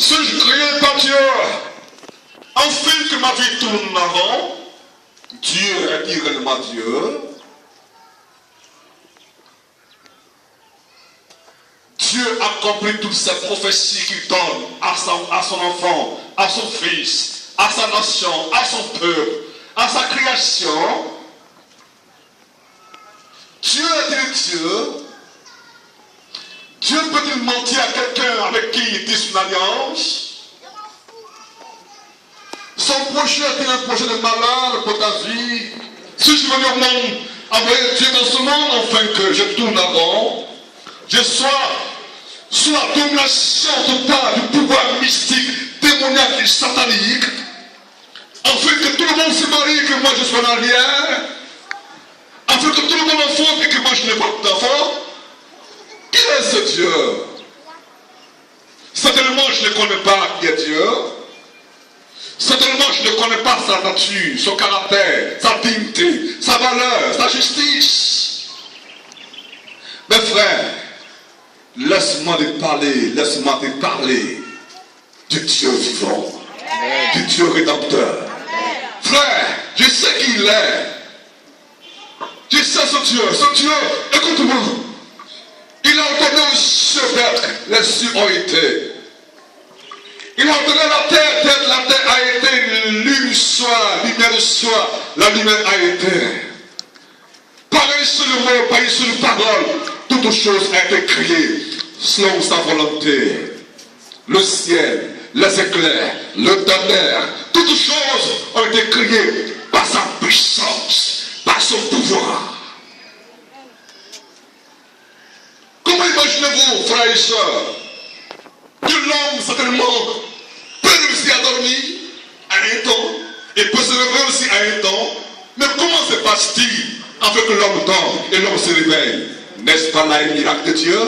Suis-je créé par Dieu? Enfin que ma vie tourne avant, Dieu est réellement Dieu. Dieu accomplit toutes ces prophéties qu'il donne à son enfant, à son fils, à sa nation, à son peuple, à sa création. Dieu est Dieu. Dieu peut-il mentir à quelqu'un avec qui il dit une alliance? Son projet est un projet de malheur pour ta vie. Si je veux dire monde, envoyer Dieu dans ce monde, afin que je tourne avant, je sois sous la domination totale du pouvoir mystique, démoniaque et satanique, afin que tout le monde se marie et que moi je sois en arrière, afin que tout le monde enfante et que moi je n'ai pas d'enfant. Qui est ce Dieu? Certainement je ne connais pas qui est Dieu. Certainement je ne connais pas sa nature, son caractère, sa dignité, sa valeur, sa justice. Mes frères, laisse-moi te parler du Dieu vivant, du Dieu rédempteur. Frère, je sais qui il est. Je sais ce Dieu, écoute-moi. Il a ordonné aux cieux d'être, les cieux ont été. Il a ordonné la terre d'être, la terre a été, lune soit, lumière soit, la lumière a été. Pareil sur le mot, pareil sur la parole, toute chose a été créée selon sa volonté. Le ciel, les éclairs, le tonnerre, toutes choses ont été créées par sa puissance, par son pouvoir. Comment imaginez-vous, frères et sœurs, que l'homme certainement peut réussir à dormir à un temps et peut se réveiller aussi à un temps? Mais comment se passe-t-il afin que l'homme dorme et l'homme se réveille? N'est-ce pas là un miracle de Dieu?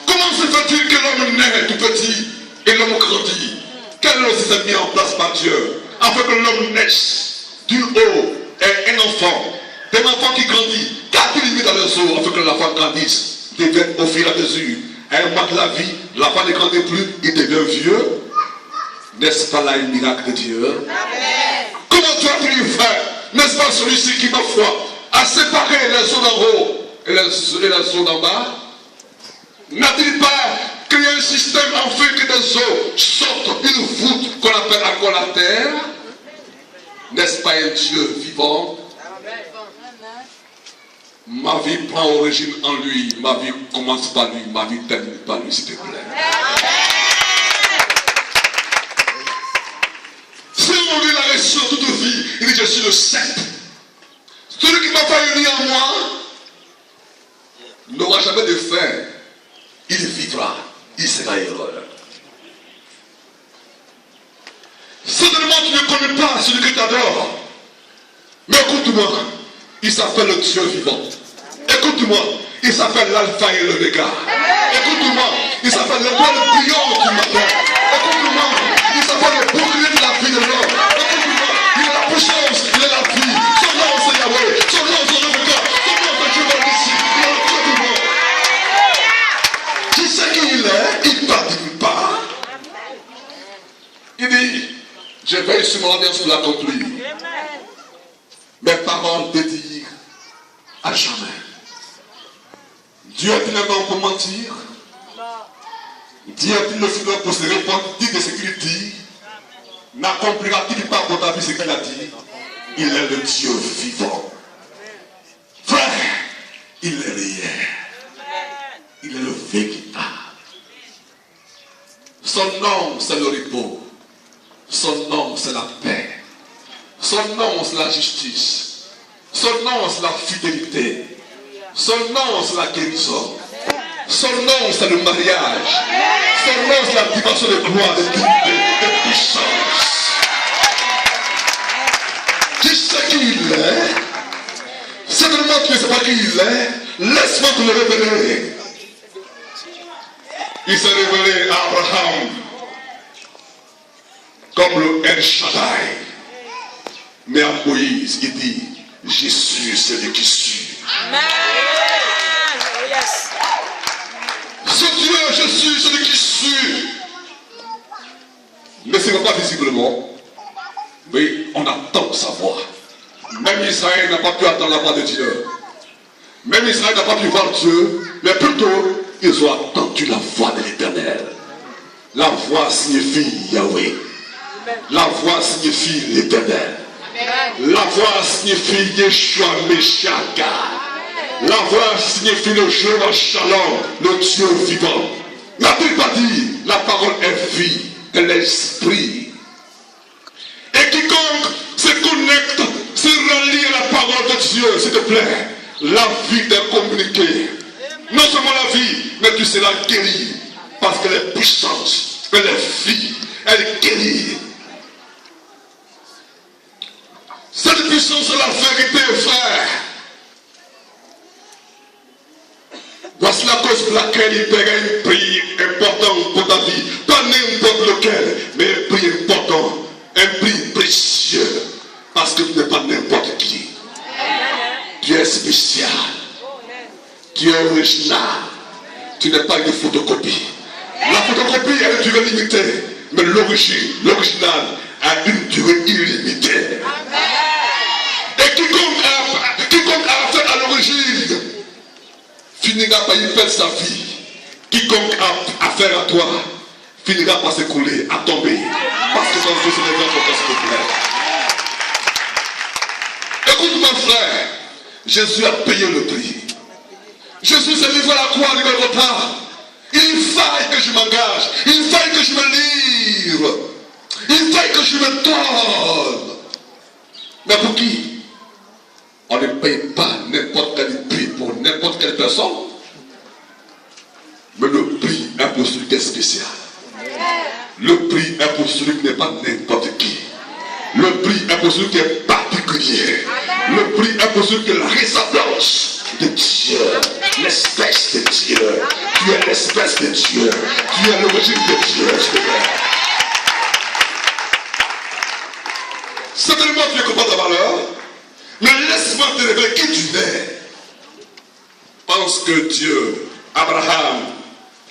Comment se fait-il que l'homme naît tout petit et l'homme grandit? Quel est le système mis en place par Dieu afin que l'homme naisse du haut et un enfant qui grandit? Qu'a-t-il mis dans le zoo afin que l'enfant grandisse, devienne au fur et à mesure? À un mois de la vie, l'enfant ne grandit plus, il devient vieux. N'est-ce pas là un miracle de Dieu? Comment tu as-tu fait? N'est-ce pas celui-ci qui, ma foi, a séparé les eaux d'en haut et les eaux d'en bas? N'a-t-il pas créé un système afin que des eaux sortent une voûte qu'on appelle encore la terre? N'est-ce pas un Dieu vivant? Ma vie prend origine en lui, ma vie commence par lui, ma vie termine par lui, s'il te plaît. Si on lit la leçon toute vie, il dit je suis le cep. Celui qui m'a fait unir en moi n'aura jamais de faim. Il vivra, il sera heureux. Certainement tu ne connais pas celui que tu adores. Mais écoute-moi, il s'appelle le Dieu vivant. Écoute-moi, il s'appelle l'alpha et l'oméga. Écoute-moi, il s'appelle le point de brillant du matin. Écoute-moi, il s'appelle le bouclier de la vie de l'homme. Écoute-moi, il est la puissance, il est la vie. Son nom c'est Yahweh, son nom c'est l'oméga, son nom c'est Jéhovah ici. Écoute-moi. Tu sais qui il est, il ne t'admire pas. Il dit, je veille sur mon alliance pour l'accomplir. Mes paroles dédiées à jamais. Dieu est-il un homme pour mentir? Dieu est-il le Seigneur pour se repentir de ce qu'il dit? N'accomplira-t-il pas pour ta vie ce qu'il a dit? Il est le Dieu vivant. Frère, il est réel. Il est le véritable. Son nom, c'est le repos. Son nom, c'est la paix. Son nom, c'est la justice. Son nom, c'est la fidélité. Son nom, c'est la guérison. Son nom, c'est le mariage. Son nom, c'est la dimension de gloire, de puissance. Tu sais qui il est? Certainement tu ne sais pas qui il est. Laisse-moi te le révéler. Il s'est révélé à Abraham comme le El Shaddai. Mais à Moïse, il dit, je suis celui qui suis. Amen. Yes. Ce Dieu, je suis celui qui suis. ne se voit pas visiblement, mais on attend sa voix. Même Israël n'a pas pu attendre la voix de Dieu. Même Israël n'a pas pu voir Dieu, mais plutôt, ils ont attendu la voix de l'Éternel. La voix signifie Yahweh. La voix signifie l'Éternel. La voix signifie Yeshua Meshaka. La voix signifie le Jéhovah Shalom, le Dieu vivant. N'a-t-il pas dit, la parole est vie, et l'esprit. Et quiconque se connecte, se relie à la parole de Dieu, s'il te plaît, la vie t'est communiquée. Non seulement la vie, mais tu seras guéri. Parce qu'elle est puissante, elle est vie, elle guérit. Cette puissance est la vérité, frère. Voici la cause pour laquelle il paierait un prix important pour ta vie. Pas n'importe lequel, mais un prix important, un prix précieux. Parce que tu n'es pas n'importe qui. Tu es spécial. Tu es original. Tu n'es pas une photocopie. La photocopie a une durée limitée, mais l'original a une durée illimitée. Et quiconque a affaire à l'origine finira par y perdre sa vie. Quiconque a affaire à toi finira par s'écouler, à tomber. Parce que ton Dieu se lèvera contre s'il te plaît. Écoute mon frère, Jésus a payé le prix. Jésus s'est livré à la croix numéro part. Il faille que je m'engage, il faille que je me livre, il faille que je me donne. Mais pour qui? On ne paye pas n'importe quel prix pour n'importe quelle personne. Mais le prix est pour celui qui est spécial. Le prix est pour celui qui n'est pas n'importe qui. Le prix est pour celui qui est particulier. Le prix est pour celui qui est la ressemblance de Dieu, l'espèce de Dieu. Tu es l'espèce de Dieu. Tu es l'origine de Dieu. Certainement tu ne comprends pas ta valeur, mais laisse-moi te révéler qui tu es. Pense que Dieu, Abraham,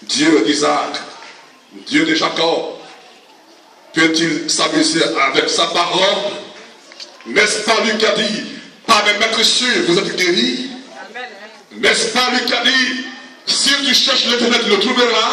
Dieu d'Isaac, Dieu de Jacob, peut-il s'amuser avec sa parole? N'est-ce pas lui qui a dit, par mes maîtres sûrs, vous êtes guéris? N'est-ce pas lui qui a dit, si tu cherches l'Éternel, tu le trouveras?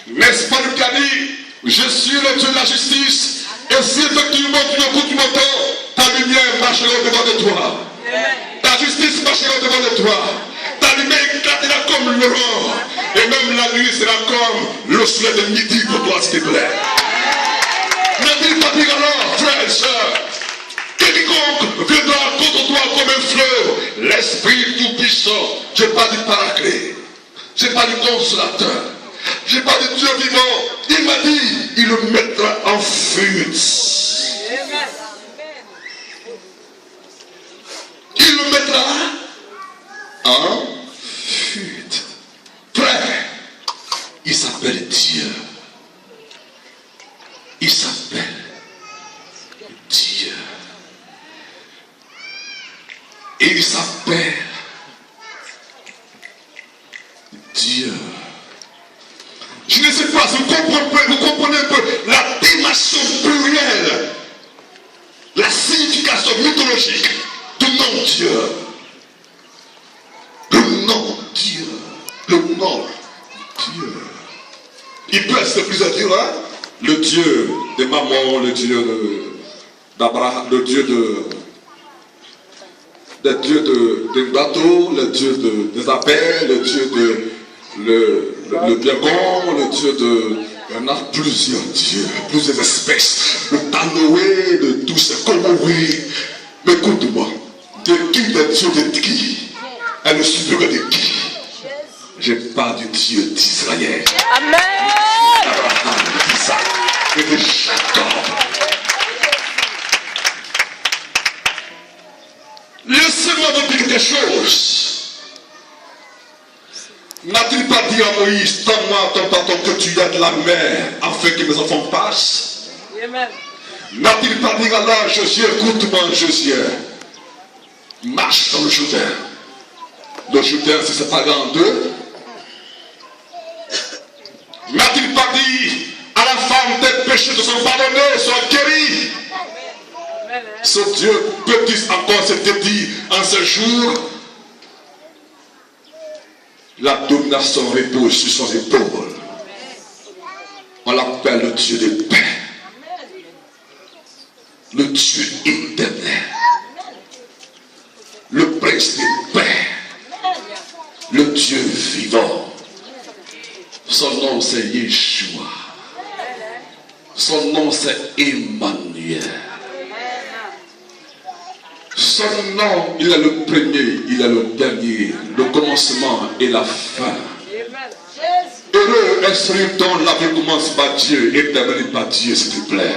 N'est-ce pas lui qui a dit, je suis le Dieu de la justice, et si effectivement tu écoutes mon temps, ta lumière marchera devant de toi. Ta justice marchera devant de toi. Ta lumière éclatera comme l'aurore. Et même la nuit sera comme le soleil de midi pour toi, s'il te plaît. N'a-t-il pas dit alors, frères et sœurs, que quiconque viendra contre toi comme un fleuve, l'Esprit tout-puissant, je parle du paraclet, je parle du consolateur, je parle de Dieu vivant, il m'a dit, il le mettra en fuite. Il le mettra en fuite. Frère, il s'appelle Dieu. Il s'appelle Dieu. Et il s'appelle Dieu. Je ne sais pas si vous comprenez un peu la dimension plurielle, la signification mythologique du nom Dieu. Le nom Dieu. Le nom Dieu. Il peut être plusieurs dieux, hein? Le Dieu de maman, le Dieu d'Abraham, le Dieu de bateau, le Dieu des abeilles, le Dieu le dragon, le Dieu de... Il y en a plusieurs dieux, plusieurs espèces. Le Tanoé, de tous ces Komori. Mais écoute-moi, de qui le Dieu de qui? Et le supérieur de qui? Je parle du Dieu d'Israël. Amen. D'Abraham, d'Isaac et de Jacob. Laissez-moi vous dire quelque chose. N'a-t-il pas dit à Moïse, donne-moi ton bâton que tu as de la mer, afin que mes enfants passent? Amen. N'a-t-il pas dit alors, Josué, écoute-moi, Josué, marche dans le Jourdain. Le Jourdain se sépare en deux. N'a-t-il pas dit à la femme des péchés te sont pardonnés, sois guéri. Ce Dieu peut-il encore se dire en ce jour, la domination repose sur son épaule. On l'appelle le Dieu de paix. Le Dieu éternel. Le prince de paix. Le Dieu vivant. Son nom c'est Yeshua. Son nom c'est Emmanuel. Son nom, il est le premier, il est le dernier, le commencement et la fin. Heureux est celui dont la vie commence par Dieu et termine par Dieu, s'il te plaît.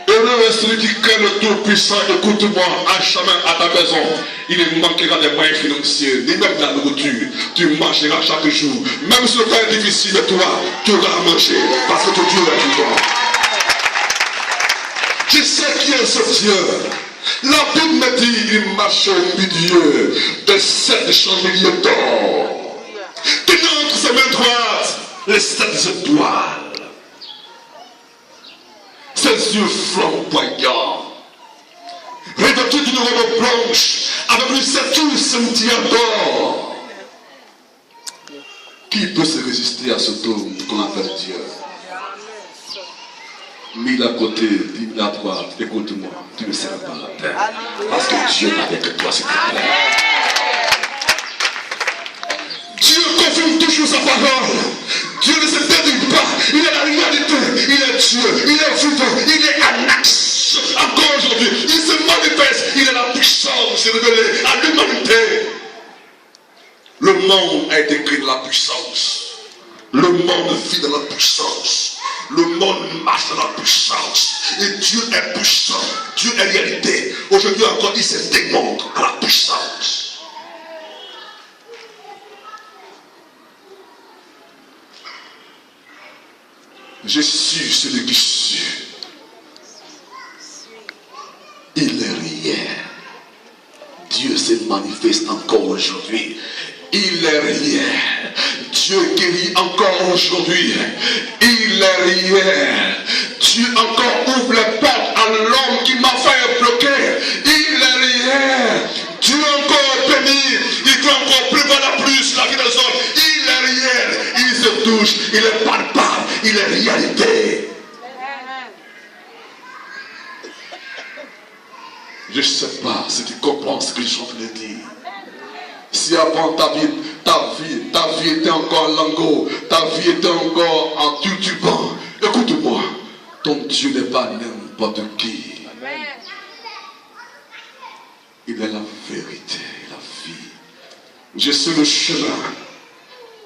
Heureux est celui qui crée le Tout-Puissant. Écoute-moi, à chemin à ta maison, il ne manquera des moyens financiers, ni même de la nourriture. Tu mangeras chaque jour. Même si le temps est difficile, toi, tu auras à manger, parce que ton Dieu est vivant. Je sais qui est ce Dieu. La Bible me dit, il marche au milieu de 7 chandeliers d'or. Tenant entre ses mains droites les 7 étoiles. Ses yeux flamboyants, revêtus d'une robe blanche, avec lui 7 cimetières d'or. Qui peut se résister à cet homme qu'on appelle Dieu? Mille à côté, 10 000 à droite, écoute-moi, tu ne seras pas la terre. Parce que Dieu n'est avec toi, s'il te plaît. Dieu confirme toujours sa parole. Dieu ne se dédie pas. Il est la réalité. Il est Dieu. Il est vivant. Il est en action. Encore aujourd'hui, il se manifeste. Il est la puissance révélée à l'humanité. Le monde a été créé de la puissance. Le monde vit dans la puissance. Le monde marche dans la puissance. Et Dieu est puissant. Dieu est réalité. Aujourd'hui encore, il se démontre à la puissance. Je suis celui qui suis. Il est rien. Dieu se manifeste encore aujourd'hui. Il est rien. Dieu guérit encore aujourd'hui. Il est rien. Dieu encore ouvre les portes à l'homme qui m'a fait bloquer. Il est rien. Dieu encore bénit. Il peut encore prévoir la pluie sur la vie des hommes. Il est rien. Il se touche. Il est palpable. Il est réalité. Je ne sais pas si tu comprends ce que je suis en train de dire. Si avant ta vie était encore en lango, ta vie était encore en tutubant, écoute-moi, ton Dieu n'est pas n'importe qui. Amen. Il est la vérité, la vie. Je suis le chemin,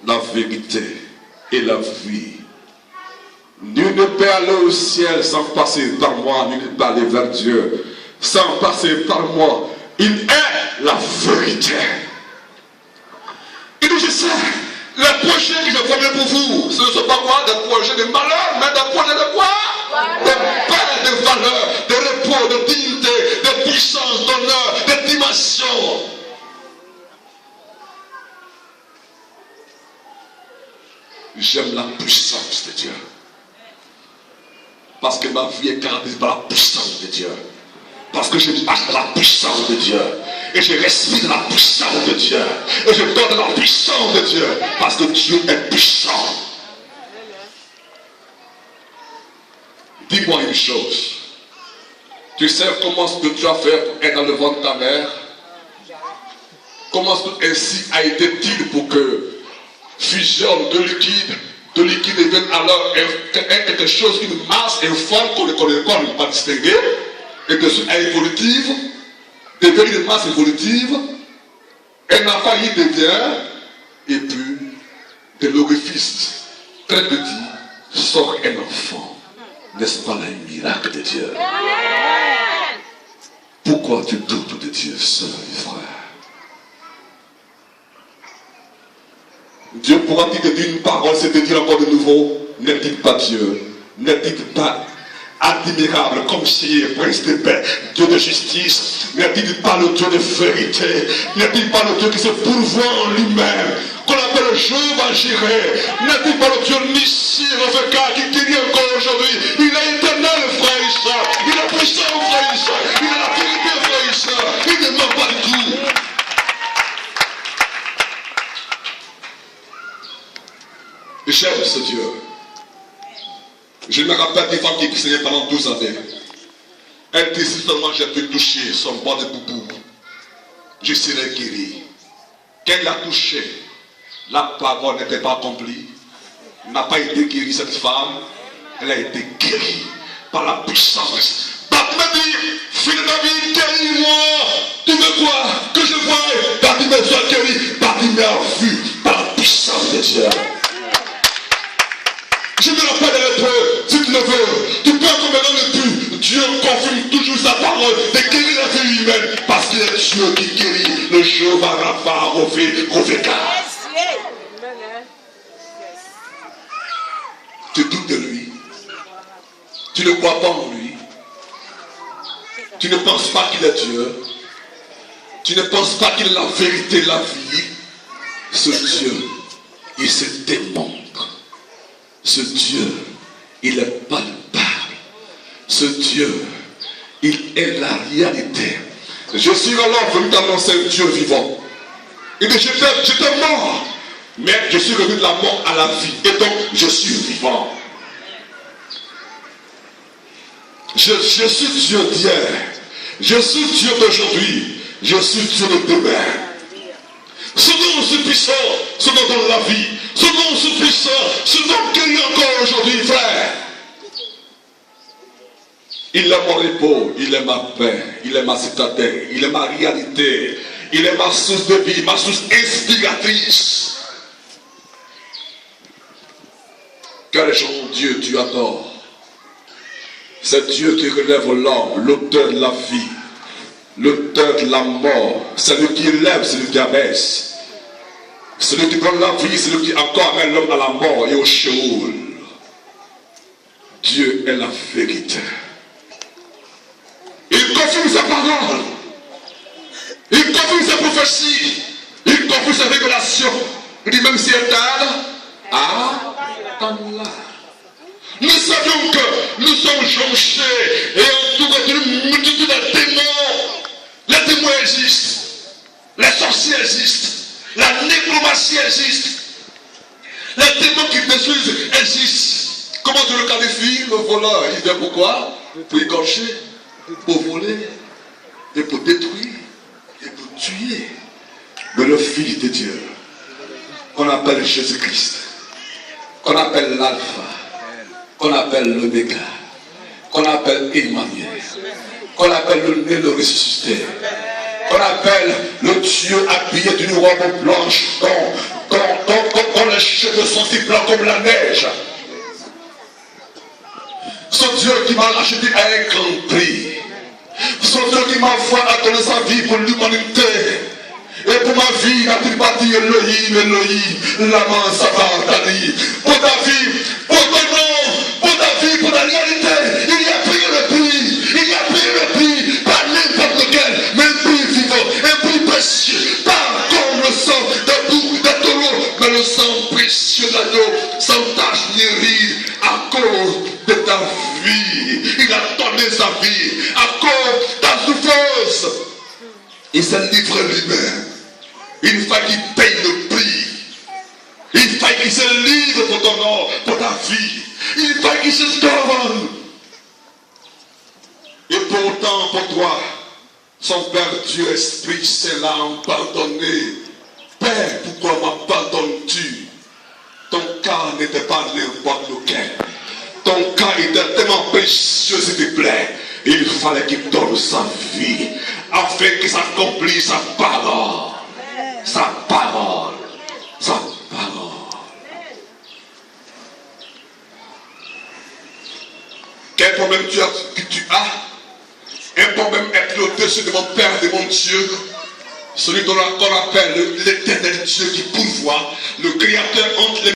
la vérité et la vie. Nul ne peut aller au ciel sans passer par moi, nul ne peut aller vers Dieu sans passer par moi. Il est la vérité. Il dit, je sais, les projets que je formé pour vous, ce ne sont pas quoi? Des projets de malheur, mais des projets de quoi? De paix, de valeur, de repos, de dignité, de puissance, d'honneur, de dimension. J'aime la puissance de Dieu. Parce que ma vie est caractérisée par la puissance de Dieu. Parce que je marche dans la puissance de Dieu. Et je respire dans la puissance de Dieu. Et je donne dans la puissance de Dieu. Parce que Dieu est puissant. Dis-moi une chose. Tu sais comment ce que tu as fait pour être dans le ventre de ta mère? Comment ce que ainsi a été dit pour que fusionne de liquide devienne alors quelque chose, une masse, une forme qu'on ne connaît pas distinguer, et que ce est évolutive, devient une masse évolutive, un enfant y devient, et puis de l'orifice très petit sort un enfant. N'est-ce pas là un miracle de Dieu? Pourquoi tu doutes de Dieu seul, frère? Dieu pourra te dire une parole, c'est te dire encore de nouveau, ne dites pas Dieu, ne dites pas admirable comme si prince de paix, Dieu de justice, ne dites pas le Dieu de vérité, ne dites pas le Dieu qui se pourvoit en lui-même, qu'on appelle Jéhovah Jireh, ne dites pas le Dieu Nissi, qui guérit encore aujourd'hui, aime ce Dieu. Je me rappelle des femmes qui priaient pendant 12 années. Elle dit si seulement j'ai pu toucher son bord de boubou, je serai guéri. Qu'elle l'a touché, la parole n'était pas accomplie. N'a pas été guérie cette femme. Elle a été guérie par la puissance. Pape me dit, fils de David, guéris-moi. Tu veux quoi? Que je voie. Bartimée soit guéri. Bartimée a vu par la puissance de Dieu. Je me rappelle l'être, si tu le veux, tu peux encore maintenant ne plus. Dieu confirme toujours sa parole de guérir la vie humaine parce qu'il est Dieu qui guérit. Le Jéhovah Rapha, Roveka. Tu doutes de lui. Tu ne crois pas en lui. Tu ne penses pas qu'il est Dieu. Tu ne penses pas qu'il est la vérité, la vie. Ce Dieu, il se démontre. Ce Dieu, il est palpable. Ce Dieu, il est la réalité. Je suis alors venu t'annoncer un Dieu vivant. Il dit, j'étais mort, mais je suis revenu de la mort à la vie. Et donc, je suis vivant. Je suis Dieu d'hier. Je suis Dieu d'aujourd'hui. Je suis Dieu de demain. Ce nom aussi puissant, ce nom donne la vie. Ce nom aussi puissant, ce nom guérit encore aujourd'hui, frère. Il est mon repos, il est ma paix, il est ma citadelle, il est ma réalité, il est ma source de vie, ma source inspiratrice. Quel est ton Dieu tu adores? C'est Dieu qui relève l'homme, l'auteur de la vie, l'auteur de la mort. C'est lui qui élève, c'est lui qui abaisse. Celui qui donne la vie, c'est lui qui encore amène l'homme à la mort et au Sheol. Dieu est la vérité. Il confirme sa parole. Il confirme sa prophétie. Il confirme sa révélation. Il dit même si elle tarde, attends-la. Nous savions que nous sommes jonchés et entourés d'une multitude de démons. Les démons existent. Les sorciers existent. La nécromancie existe. Les démons qui détruisent existent. Comment tu le qualifies? Le voleur, il vient pourquoi? Pour égorger, pour voler, et pour détruire, et pour tuer. Mais le Fils de Dieu, qu'on appelle Jésus-Christ, qu'on appelle l'Alpha, qu'on appelle l'Oméga, qu'on appelle Emmanuel, qu'on appelle le né, le ressuscité, qu'on appelle le Dieu habillé d'une robe blanche, dont les cheveux sont si blancs comme la neige. Ce Dieu qui m'a acheté à un grand prix. Ce Dieu qui m'a foi à donner sa vie pour l'humanité. Et pour ma vie, n'a-t-il pas dit Elohim, Elohim, lama sabachthani. Pour ta vie, pour ton nom, pour ta vie, pour ta réalité, il y a pris le prix. Il y a pris le prix, pas n'importe lequel, mais un prix vivant, un prix précieux, pas comme le sang de bouc, de taureau, mais le sang précieux d'agneau, sans tache ni ride, à cause de ta vie. Il a donné sa vie, à cause de ta souffrance. Il s'est livré lui-même. Il fallait qu'il paye le prix. Il fallait qu'il se livre pour ton nom, pour ta vie. Il fallait qu'il se donne. Et pourtant, pour toi, son Père Dieu Esprit Saint l'a pardonné. Père, pourquoi m'abandonnes-tu? Ton cas n'était pas n'importe lequel. Ton cas était tellement précieux, s'il te plaît. Il fallait qu'il donne sa vie afin que s'accomplisse sa parole. Sa parole. Sa parole. Quel problème tu as? Un problème est au-dessus de mon Père, de mon Dieu. Celui qu'on appelle l'éternel Dieu qui pourvoit, le Créateur entre les